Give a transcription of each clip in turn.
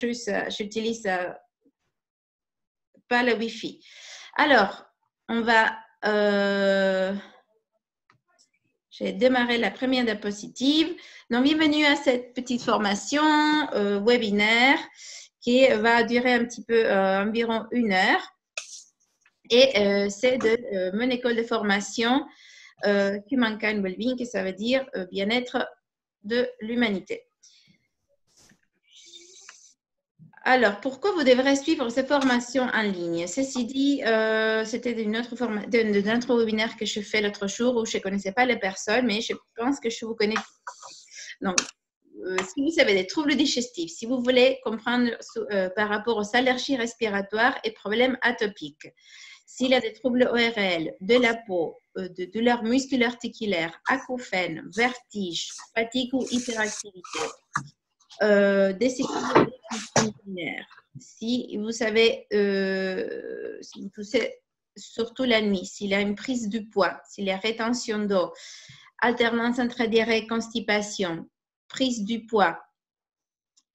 j'utilise pas le Wi-Fi. Alors, on va... j'ai démarré la première diapositive. Donc, bienvenue à cette petite formation webinaire qui va durer un petit peu, environ 1 heure. Et c'est de mon école de formation Humankind Wellbeing, qui ça veut dire bien-être de l'humanité. Alors, pourquoi vous devrez suivre ces formations en ligne? Ceci dit, c'était d'un autre webinaire que je fais l'autre jour où je ne connaissais pas les personnes, mais je pense que je vous connais. Donc, si vous avez des troubles digestifs, si vous voulez comprendre par rapport aux allergies respiratoires et problèmes atopiques, s'il y a des troubles ORL, de la peau, de douleurs musculo-articulaires, acouphènes, vertiges, fatigue ou hyperactivité, des séquelles urinaires, si vous savez, si vous toussez surtout la nuit, s'il y a une prise du poids, s'il y a rétention d'eau, alternance entre diarrhée, constipation, prise du poids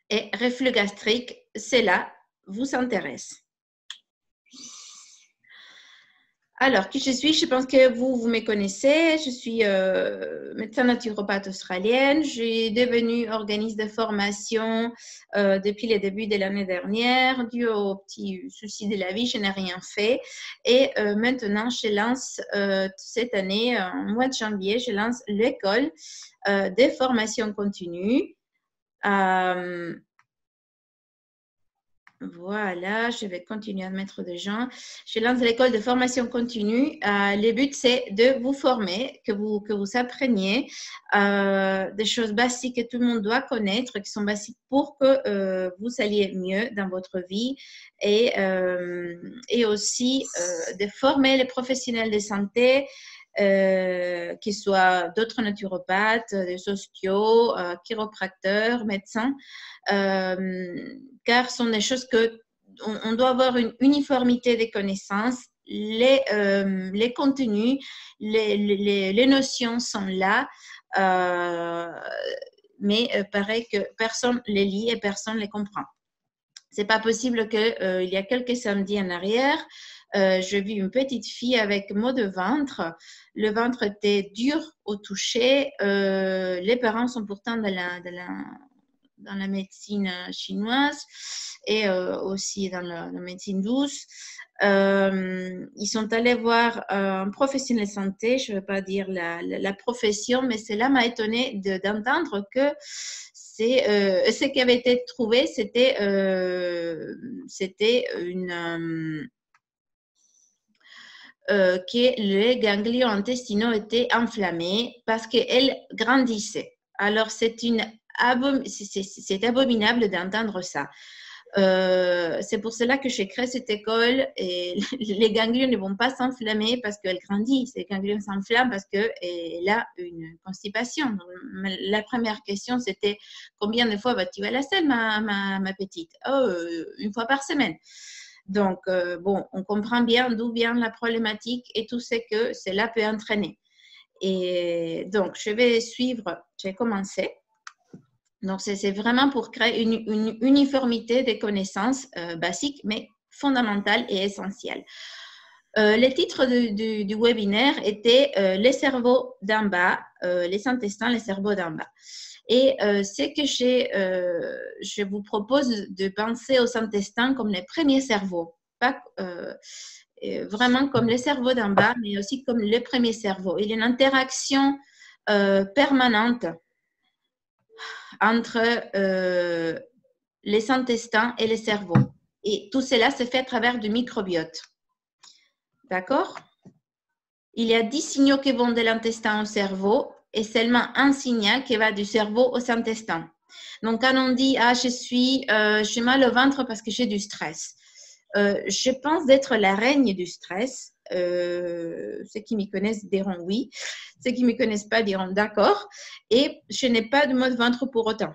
et reflux gastrique, cela vous intéresse. Alors, qui je suis? Je pense que vous me connaissez. Je suis médecin naturopathe australienne. J'ai devenu organisme de formation depuis le début de l'année dernière. Dû aux petits soucis de la vie, je n'ai rien fait. Et maintenant, je lance cette année, en mois de janvier, je lance l'école des formations continues. Voilà, je vais continuer à mettre des gens. Je lance l'école de formation continue. Le but, c'est de vous former, que vous appreniez des choses basiques que tout le monde doit connaître, qui sont basiques pour que vous alliez mieux dans votre vie et aussi de former les professionnels de santé, qu'ils soient d'autres naturopathes, des ostéos, chiropracteurs, médecins, car ce sont des choses qu'on doit avoir une uniformité des connaissances, les contenus, les notions sont là, mais pareil que personne les lit et personne les comprend. C'est pas possible que il y a quelques samedis en arrière, j'ai vu une petite fille avec maux de ventre. Le ventre était dur au toucher. Les parents sont pourtant dans la médecine chinoise et aussi dans la médecine douce. Ils sont allés voir un professionnel de santé, je ne veux pas dire la profession, mais cela m'a étonnée d'entendre que ce qui avait été trouvé, c'était que les ganglions intestinaux étaient inflammés parce qu'elles grandissaient. Alors, c'est abominable d'entendre ça. C'est pour cela que j'ai créé cette école et les ganglions ne vont pas s'enflammer parce qu'elle grandit. Les ganglions s'enflamment parce qu'elle a une constipation. Donc, la première question, c'était combien de fois vas-tu à la salle, ma petite? Oh, 1 fois par semaine. Donc, bon, on comprend bien d'où vient la problématique et tout ce que cela peut entraîner. Et donc, je vais suivre, j'ai commencé. Donc, c'est vraiment pour créer une uniformité des connaissances basiques, mais fondamentales et essentielles. Les titres du webinaire étaient les cerveaux d'en bas, les intestins, les cerveaux d'en bas. Et c'est que je vous propose de penser aux intestins comme les premiers cerveaux, pas vraiment comme les cerveaux d'en bas, mais aussi comme les premiers cerveaux. Il y a une interaction permanente entre les intestins et les cerveaux. Et tout cela se fait à travers du microbiote. D'accord? Il y a 10 signaux qui vont de l'intestin au cerveau et seulement un signal qui va du cerveau aux intestins. Donc, quand on dit « Ah, j'ai mal au ventre parce que j'ai du stress », je pense d'être la reine du stress. Ceux qui me connaissent diront oui. Ceux qui ne me connaissent pas diront d'accord. Et je n'ai pas de mal de ventre pour autant.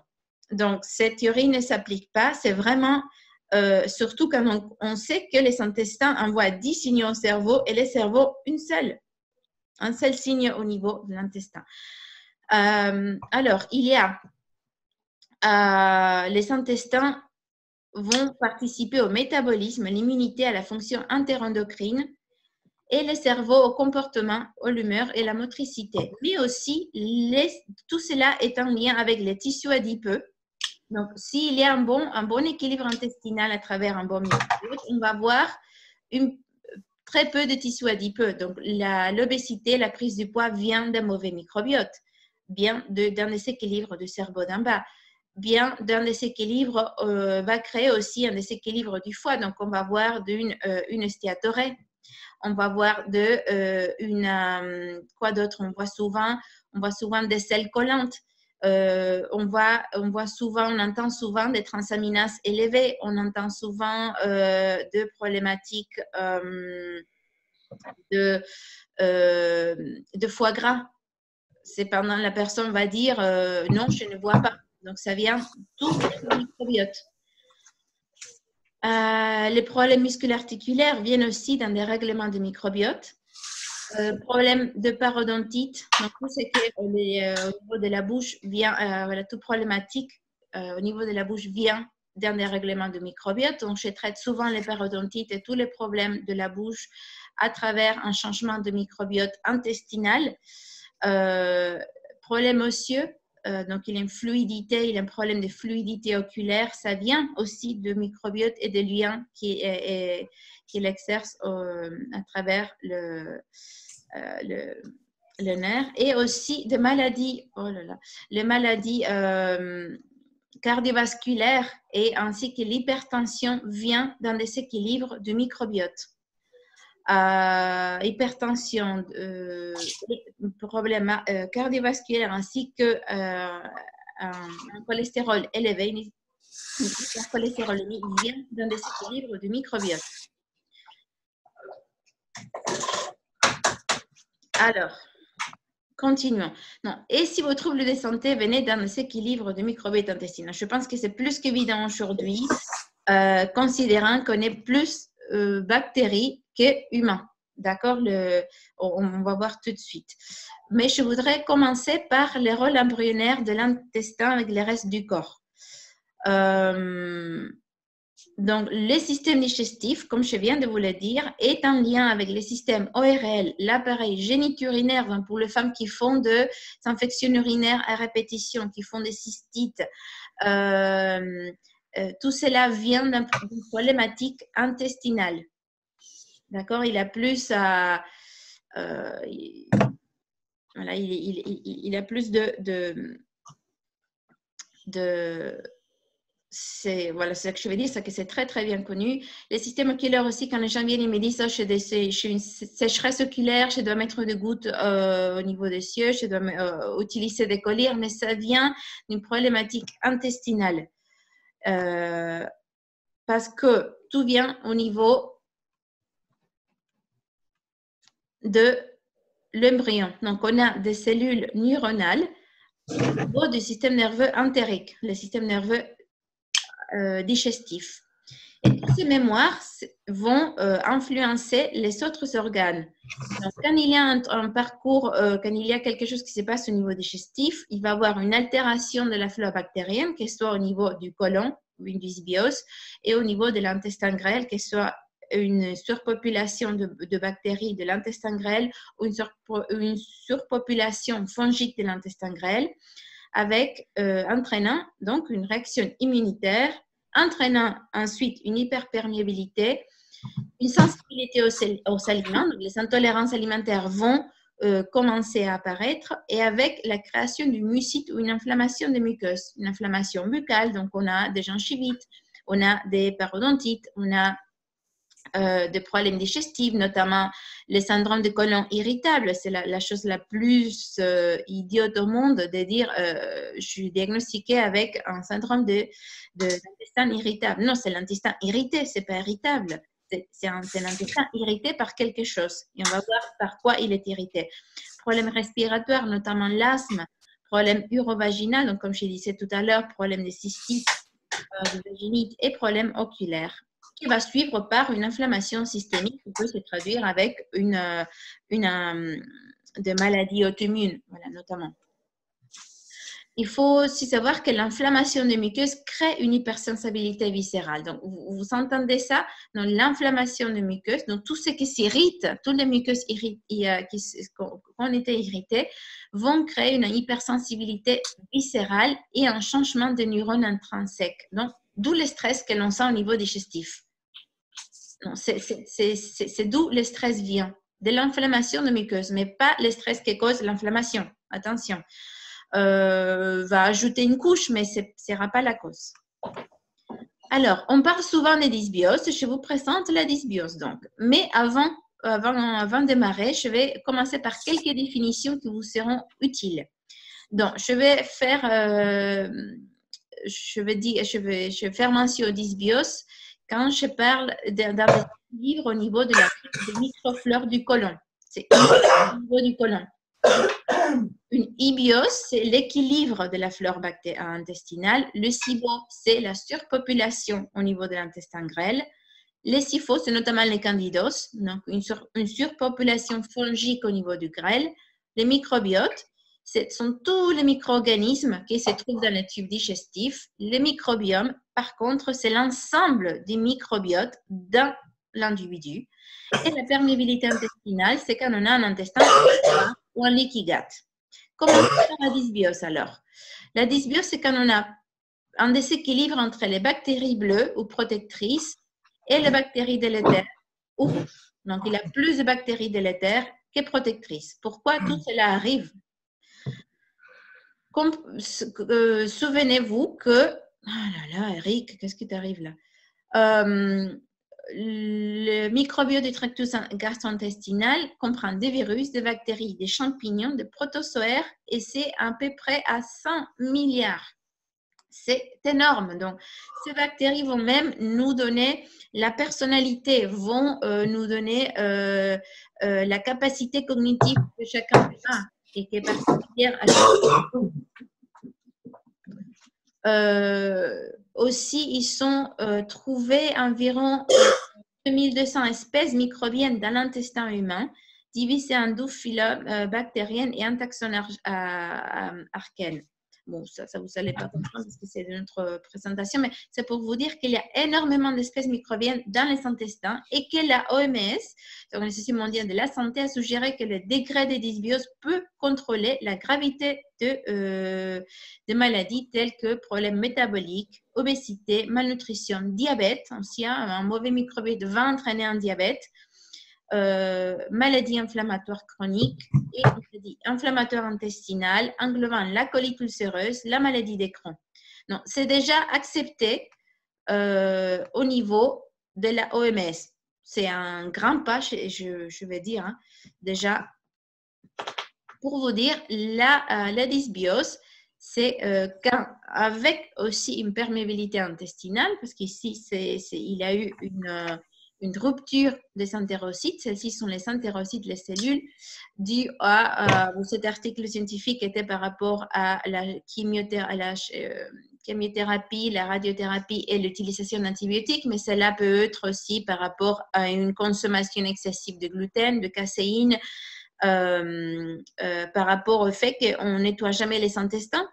Donc, cette théorie ne s'applique pas. C'est vraiment, surtout quand on sait que les intestins envoient 10 signaux au cerveau et les cerveaux, un seul signe au niveau de l'intestin. Alors, il y a les intestins vont participer au métabolisme, l'immunité, à la fonction entéroendocrine et le cerveau au comportement, à l'humeur et la motricité. Mais aussi, tout cela est en lien avec les tissus adipeux. Donc, s'il y a un bon équilibre intestinal à travers un bon microbiote, on va avoir très peu de tissus adipeux. Donc, l'obésité, la prise du poids vient d'un mauvais microbiote, bien d'un déséquilibre du cerveau d'en bas. Bien d'un déséquilibre va créer aussi un déséquilibre du foie. Donc, on va avoir une stéatorée. On va voir quoi d'autre? On voit souvent des selles collantes. On entend souvent des transaminases élevées. On entend souvent de problématiques de foie gras. Cependant, la personne va dire non, je ne vois pas. Donc, ça vient tout du microbiote. Les problèmes musculo-articulaires viennent aussi d'un dérèglement du microbiote. Problème de parodontite, donc tout ce qui est au niveau de la bouche vient, voilà, tout problématique au niveau de la bouche vient d'un dérèglement du microbiote. Donc, je traite souvent les parodontites et tous les problèmes de la bouche à travers un changement de microbiote intestinal. Problème osseux. Donc, il y a une fluidité, il y a un problème de fluidité oculaire. Ça vient aussi de microbiote et de liens qu'il exerce à travers le nerf. Et aussi de maladies, les maladies cardiovasculaires et ainsi que l'hypertension vient d'un déséquilibre du microbiote. Hypertension, problèmes cardiovasculaires ainsi que un cholestérol élevé, une cholestérolémie vient d'un déséquilibre du microbiote. Alors, continuons. Non. Et si vos troubles de santé venaient d'un déséquilibre du microbiote intestinal, je pense que c'est plus qu'évident aujourd'hui, considérant qu'on est plus bactéries que humains. D'accord? On va voir tout de suite. Mais je voudrais commencer par les rôles embryonnaires de l'intestin avec le reste du corps. Donc, le système digestif, comme je viens de vous le dire, est en lien avec le système ORL, l'appareil géniturinaire, donc pour les femmes qui font des infections urinaires à répétition, qui font des cystites. Tout cela vient d'une problématique intestinale. D'accord? Il a plus à... voilà, il a plus voilà, c'est ce que je veux dire, c'est que c'est très, très bien connu. Les systèmes oculaires aussi, quand les gens viennent, ils me disent, j'ai une sécheresse oculaire, je dois mettre des gouttes au niveau des yeux, je dois utiliser des collyres, mais ça vient d'une problématique intestinale. Parce que tout vient au niveau de l'embryon. Donc, on a des cellules neuronales au niveau du système nerveux entérique, le système nerveux digestif. Et toutes ces mémoires vont influencer les autres organes. Donc, quand il y a un parcours, quand il y a quelque chose qui se passe au niveau digestif, il va y avoir une altération de la flore bactérienne, que ce soit au niveau du côlon, une dysbiose, et au niveau de l'intestin grêle, que ce soit une surpopulation de bactéries de l'intestin grêle ou une surpopulation fongique de l'intestin grêle, avec entraînant donc une réaction immunitaire, entraînant ensuite une hyperperméabilité, une sensibilité aux aliments, donc les intolérances alimentaires vont commencer à apparaître, et avec la création d'une mucite ou une inflammation des muqueuses, une inflammation buccale, donc on a des gingivites, on a des parodontites, on a des problèmes digestifs, notamment le syndrome de côlon irritable. C'est la chose la plus idiote au monde de dire je suis diagnostiquée avec un syndrome d'intestin irritable. Non, c'est l'intestin irrité, c'est pas irritable. C'est l'intestin irrité par quelque chose. Et on va voir par quoi il est irrité. Problème respiratoire, notamment l'asthme, problème urovaginal, donc comme je disais tout à l'heure, problème de cystite, de vaginite et problème oculaire, qui va suivre par une inflammation systémique qui peut se traduire avec des maladies auto-immunes, voilà, notamment. il faut aussi savoir que l'inflammation des muqueuses crée une hypersensibilité viscérale. Donc, vous entendez ça? Donc, l'inflammation des muqueuses, donc tout ce qui s'irrite, toutes les muqueuses qui ont été irritées, vont créer une hypersensibilité viscérale et un changement des neurones intrinsèques. Donc, d'où le stress que l'on sent au niveau digestif. C'est d'où le stress vient, de l'inflammation des muqueuses, mais pas le stress qui cause l'inflammation. Attention. Va ajouter une couche, mais ce ne sera pas la cause. Alors, on parle souvent des dysbioses. Je vous présente la dysbiose, donc. Mais avant de démarrer, je vais commencer par quelques définitions qui vous seront utiles. Donc, je vais faire mention aux dysbioses quand je parle d'un livre au niveau de la microflore du côlon. C'est au niveau du côlon. Une hybiose, c'est l'équilibre de la flore intestinale. Le SIBO, c'est la surpopulation au niveau de l'intestin grêle. Les SIFO, c'est notamment les candidos, donc une surpopulation fongique au niveau du grêle. Les microbiotes, ce sont tous les micro-organismes qui se trouvent dans le tube digestif. Les microbiomes, par contre, c'est l'ensemble des microbiotes dans l'individu. Et la perméabilité intestinale, c'est quand on a un intestin ou un liquigate. Comment faire la dysbiose alors? La dysbiose, c'est quand on a un déséquilibre entre les bactéries bleues ou protectrices et les bactéries délétères ou rouges. Donc, il y a plus de bactéries délétères que protectrices. Pourquoi tout cela arrive? Souvenez-vous que… Oh là là, Eric, qu'est-ce qui t'arrive là? Le microbiote du tractus gastro-intestinal comprend des virus, des bactéries, des champignons, des protozoaires et c'est à peu près à 100 milliards. C'est énorme. Donc, ces bactéries vont même nous donner la personnalité, vont nous donner la capacité cognitive que chacun a et qui est particulière à chacun. Aussi, ils sont trouvés environ 2200 espèces microbiennes dans l'intestin humain, divisées en 12 phylums bactériennes et un taxon archène. Bon, ça vous n'allez pas comprendre parce que c'est notre présentation, mais c'est pour vous dire qu'il y a énormément d'espèces microbiennes dans les intestins et que la OMS, l'Organisation mondiale de la santé, a suggéré que le degré de dysbiose peut contrôler la gravité de maladies telles que problèmes métaboliques, obésité, malnutrition, diabète, aussi un mauvais microbiote va entraîner un diabète, maladie inflammatoire chronique et maladie inflammatoire intestinale englobant la colite ulcéreuse, la maladie des Crohn. Donc, c'est déjà accepté au niveau de la OMS. C'est un grand pas, je vais dire, hein, déjà. Pour vous dire, la dysbiose, c'est avec aussi une perméabilité intestinale, parce qu'ici, il y a eu une rupture des entérocytes. Celles-ci sont les entérocytes, les cellules, dues à cet article scientifique était par rapport à la chimiothérapie, la radiothérapie et l'utilisation d'antibiotiques, mais cela peut être aussi par rapport à une consommation excessive de gluten, de caséine, par rapport au fait qu'on ne nettoie jamais les intestins.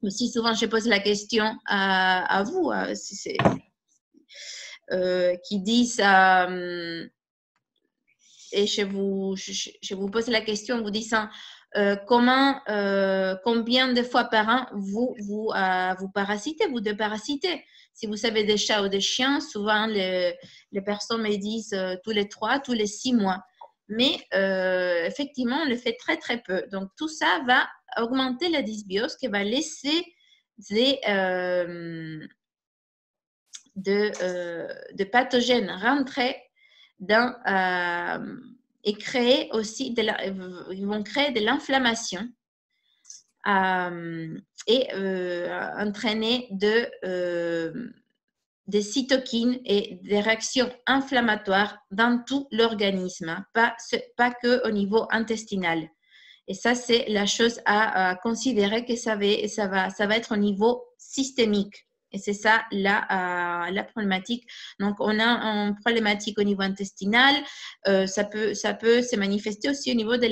Aussi souvent, je pose la question à vous, qui disent, et je vous pose la question en vous disant combien de fois par an vous parasitez, vous déparasitez. Si vous avez des chats ou des chiens, souvent les personnes me disent tous les 3, tous les 6 mois. Mais effectivement, on le fait très, très peu. Donc, tout ça va augmenter la dysbiose qui va laisser de pathogènes rentrer dans, et créer aussi ils vont créer de l'inflammation et entraîner des cytokines et des réactions inflammatoires dans tout l'organisme, pas que au niveau intestinal. Et ça, c'est la chose à considérer que ça va être au niveau systémique. Et c'est ça la problématique. Donc, on a une problématique au niveau intestinal. Ça peut se manifester aussi au niveau de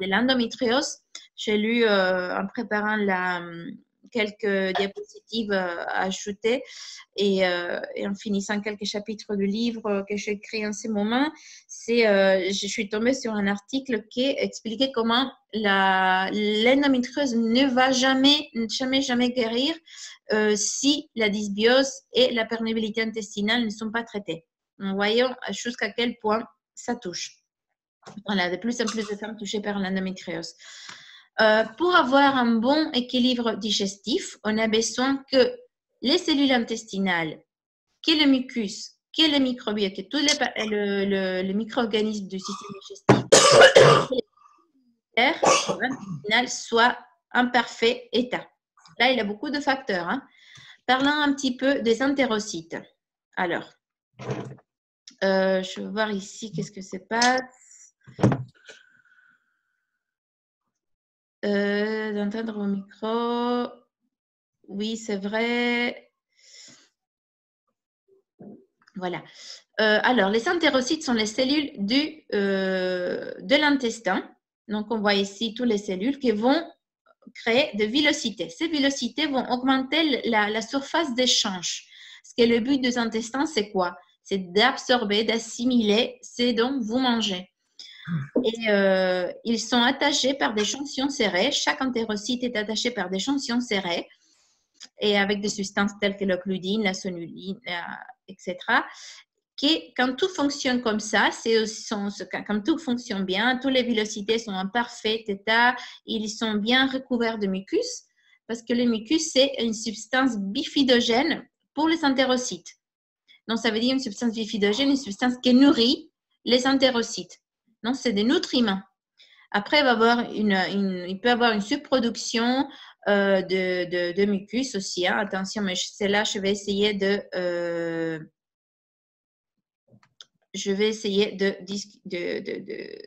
l'endométriose. j'ai lu en préparant quelques diapositives à ajouter et en finissant quelques chapitres du livre que j'ai écrit en ce moment, je suis tombée sur un article qui expliquait comment l'endométriose ne va jamais guérir si la dysbiose et la perméabilité intestinale ne sont pas traitées. Voyons jusqu'à quel point ça touche. Voilà, de plus en plus de femmes touchées par l'endométriose. Pour avoir un bon équilibre digestif, on a besoin que les cellules intestinales, que le mucus, que les microbiotes, que tous les micro-organismes du système digestif soient en parfait état. Là, il y a beaucoup de facteurs. Hein. Parlons un petit peu des entérocytes. Alors, je vais voir ici qu'est-ce que se passe. D'entendre au micro. Oui, c'est vrai. Voilà. Alors, les entérocytes sont les cellules de l'intestin. Donc, on voit ici toutes les cellules qui vont créer de villosités. Ces villosités vont augmenter la surface d'échange. Parce que le but des intestins, c'est quoi? C'est d'absorber, d'assimiler ce dont vous mangez. Et ils sont attachés par des joncions serrées. Chaque entérocyte est attaché par des joncions serrées et avec des substances telles que l'occludine, la sonuline, etc. Qui, quand tout fonctionne comme ça, quand tout fonctionne bien, toutes les villosités sont en parfait état, ils sont bien recouverts de mucus, parce que le mucus, c'est une substance bifidogène pour les entérocytes. Donc, ça veut dire une substance bifidogène, une substance qui nourrit les entérocytes. Donc, c'est des nutriments. Après, il peut y avoir une surproduction de mucus aussi. Hein. Attention, mais c'est là, je vais essayer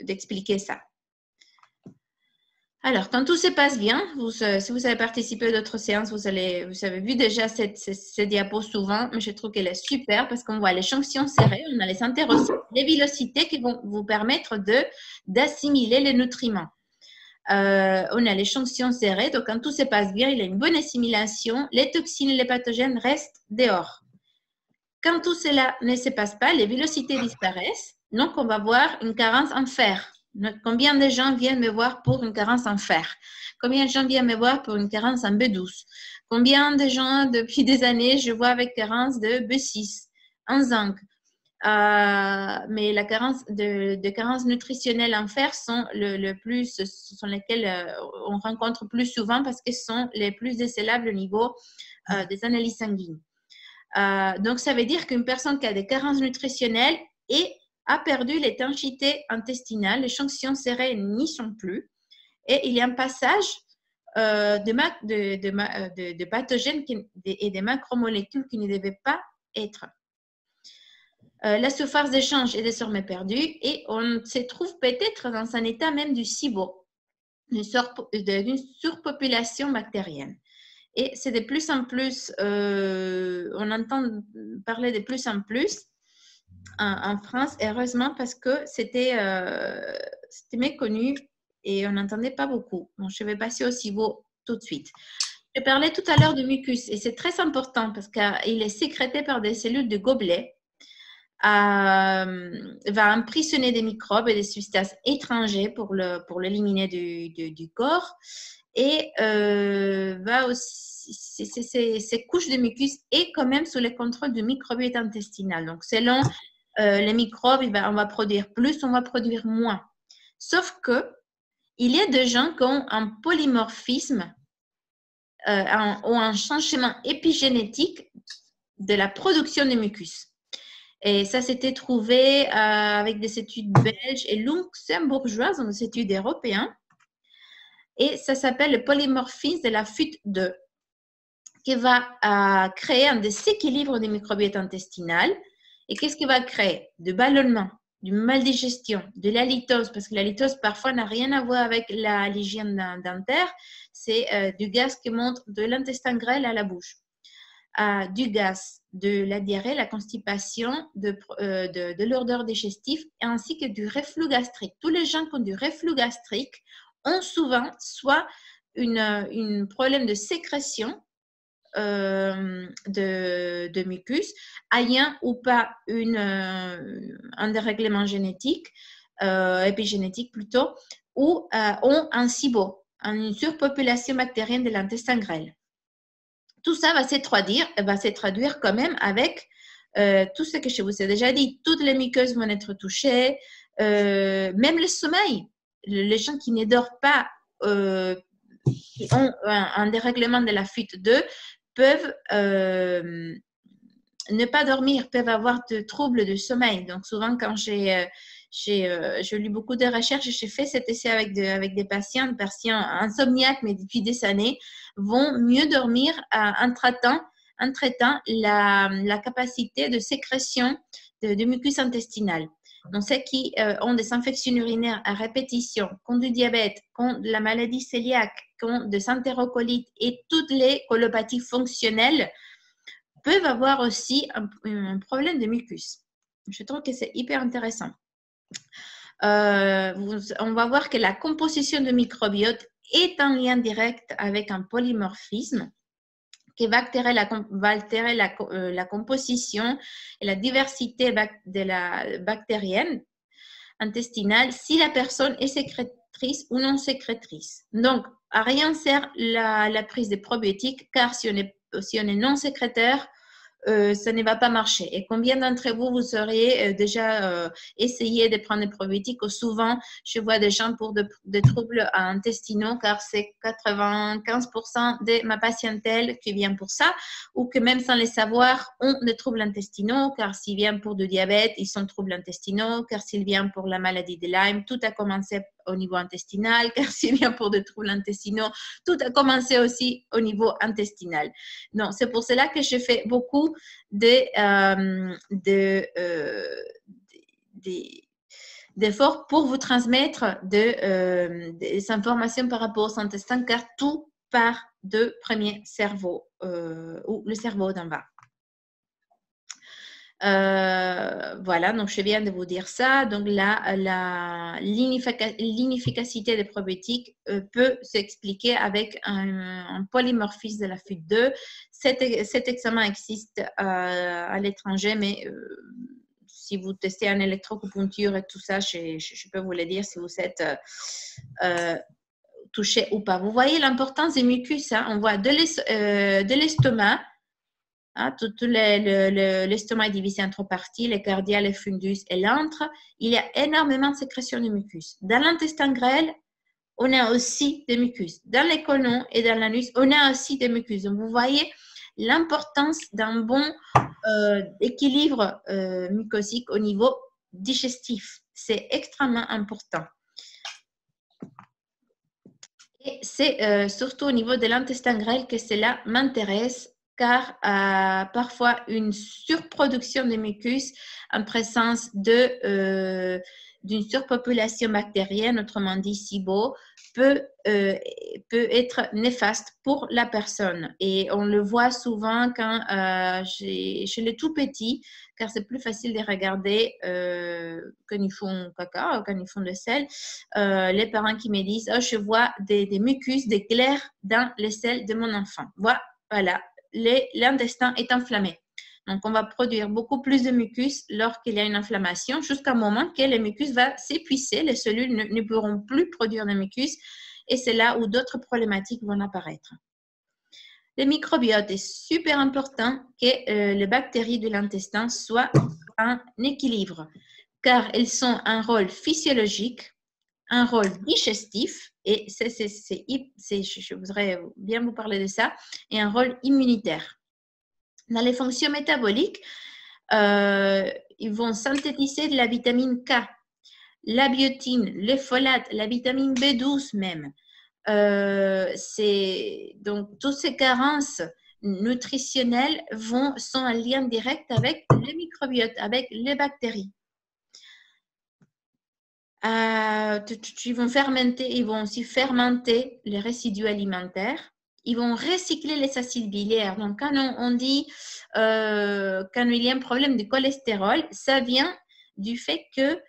d'expliquer ça. Alors, quand tout se passe bien, si vous avez participé à d'autres séances, vous avez vu déjà cette diapo souvent, mais je trouve qu'elle est super parce qu'on voit les jonctions serrées, on a les entérocytes, les villosités qui vont vous permettre d'assimiler les nutriments. On a les jonctions serrées, donc quand tout se passe bien, il y a une bonne assimilation, les toxines et les pathogènes restent dehors. Quand tout cela ne se passe pas, les villosités disparaissent, donc on va voir une carence en fer. Combien de gens viennent me voir pour une carence en fer? Combien de gens viennent me voir pour une carence en B12? Combien de gens, depuis des années, je vois avec carence de B6, en zinc? Mais la carence de carence nutritionnelle en fer sont sont lesquelles on rencontre plus souvent parce qu'elles sont les plus décelables au niveau des analyses sanguines. Donc, ça veut dire qu'une personne qui a des carences nutritionnelles a perdu l'étanchéité intestinale, les jonctions serrées n'y sont plus, et il y a un passage de pathogènes et de macromolécules qui ne devaient pas être. La surface d'échange est désormais perdue et on se trouve peut-être dans un état même du SIBO, d'une surpopulation bactérienne. Et c'est de plus en plus, on entend parler de plus en plus en France, heureusement, parce que c'était méconnu et on n'entendait pas beaucoup. Bon, je vais passer au SIBO tout de suite. Je parlais tout à l'heure de mucus et c'est très important parce qu'il est sécrété par des cellules de gobelet, va emprisonner des microbes et des substances étrangères pour l'éliminer du corps et va aussi ces couches de mucus est quand même sous le contrôle du microbiote intestinal. Donc, selon les microbes, on va produire plus, on va produire moins. Sauf que il y a des gens qui ont un polymorphisme ou un changement épigénétique de la production de mucus. Et ça s'était trouvé avec des études belges et luxembourgeoises, donc des études européennes. Et ça s'appelle le polymorphisme de la FUT2, qui va créer un déséquilibre du microbiote intestinal. Et qu'est-ce qu'il va créer? Du ballonnement, du maldigestion, de la litose, parce que la litose parfois n'a rien à voir avec l'hygiène dentaire, c'est du gaz qui monte de l'intestin grêle à la bouche. Du gaz, de la diarrhée, la constipation, de l'odeur digestive, ainsi que du reflux gastrique. Tous les gens qui ont du reflux gastrique ont souvent soit un problème de sécrétion de mucus, ayant ou pas un dérèglement génétique, épigénétique plutôt, ou ont un SIBO, une surpopulation bactérienne de l'intestin grêle. Tout ça va se traduire quand même avec tout ce que je vous ai déjà dit. Toutes les muqueuses vont être touchées, même le sommeil. Les gens qui ne dorment pas, qui ont un dérèglement de la fuite 2, peuvent ne pas dormir, peuvent avoir de troubles de sommeil. Donc, souvent, quand j'ai lu beaucoup de recherches, j'ai fait cet essai avec des patients insomniaques, mais depuis des années, vont mieux dormir en traitant la capacité de sécrétion de mucus intestinal. Donc, ceux qui ont des infections urinaires à répétition, qui ont du diabète, qui ont de la maladie cœliaque, qui ont des entérocolites et toutes les colopathies fonctionnelles peuvent avoir aussi un problème de mucus. Je trouve que c'est hyper intéressant. On va voir que la composition du microbiote est en lien direct avec un polymorphisme qui va altérer la composition et la diversité de la bactérienne intestinale si la personne est sécrétrice ou non sécrétrice. Donc, à rien sert la prise de probiotiques, car si on est non sécrétaire, ça ne va pas marcher. Et combien d'entre vous, vous auriez déjà essayé de prendre des probiotiques? Souvent, je vois des gens pour des troubles intestinaux, car c'est 95% de ma patientèle qui vient pour ça, ou que même sans le savoir, ont des troubles intestinaux, car s'ils viennent pour du diabète, ils sont troubles intestinaux, car s'ils viennent pour la maladie de Lyme, tout a commencé au niveau intestinal, car s'il vient pour des troubles intestinaux, tout a commencé aussi au niveau intestinal. Non, c'est pour cela que je fais beaucoup d'efforts pour vous transmettre des informations par rapport aux intestins, car tout part de premier cerveau, ou le cerveau d'en bas. Voilà, donc je viens de vous dire ça. Donc l'inefficacité des probiotiques peut s'expliquer avec un polymorphisme de la fuite 2. Cet examen existe à l'étranger, mais si vous testez en électroacupuncture et tout ça, je peux vous le dire si vous êtes touché ou pas. Vous voyez l'importance des mucus, hein? On voit de l'estomac. Tout l'estomac est divisé en 3 parties, le cardiaque, le fundus et l'antre. Il y a énormément de sécrétion de mucus. Dans l'intestin grêle, on a aussi des mucus. Dans les côlons et dans l'anus, on a aussi des mucus. Donc, vous voyez l'importance d'un bon équilibre mucosique au niveau digestif. C'est extrêmement important. Et c'est surtout au niveau de l'intestin grêle que cela m'intéresse, car parfois une surproduction de mucus en présence d'une surpopulation bactérienne, autrement dit SIBO, peut être néfaste pour la personne. Et on le voit souvent quand chez les tout petits, car c'est plus facile de regarder quand ils font caca, quand ils font le sel, les parents qui me disent « Oh, je vois des mucus, des glaires dans les selles de mon enfant. » Voilà. L'intestin est inflammé. Donc, on va produire beaucoup plus de mucus lorsqu'il y a une inflammation, jusqu'à un moment que le mucus va s'épuiser, les cellules ne pourront plus produire de mucus, et c'est là où d'autres problématiques vont apparaître. Le microbiote est super important que les bactéries de l'intestin soient en équilibre, car elles ont un rôle physiologique, un rôle digestif, et je voudrais bien vous parler de ça, et un rôle immunitaire. Dans les fonctions métaboliques, ils vont synthétiser de la vitamine K, la biotine, les folates, la vitamine B12 même. Donc, toutes ces carences nutritionnelles sont en lien direct avec le microbiote, avec les bactéries. Ils vont aussi fermenter les résidus alimentaires. Ils vont recycler les acides biliaires. Donc, quand on dit quand il y a un problème de cholestérol, ça vient du fait que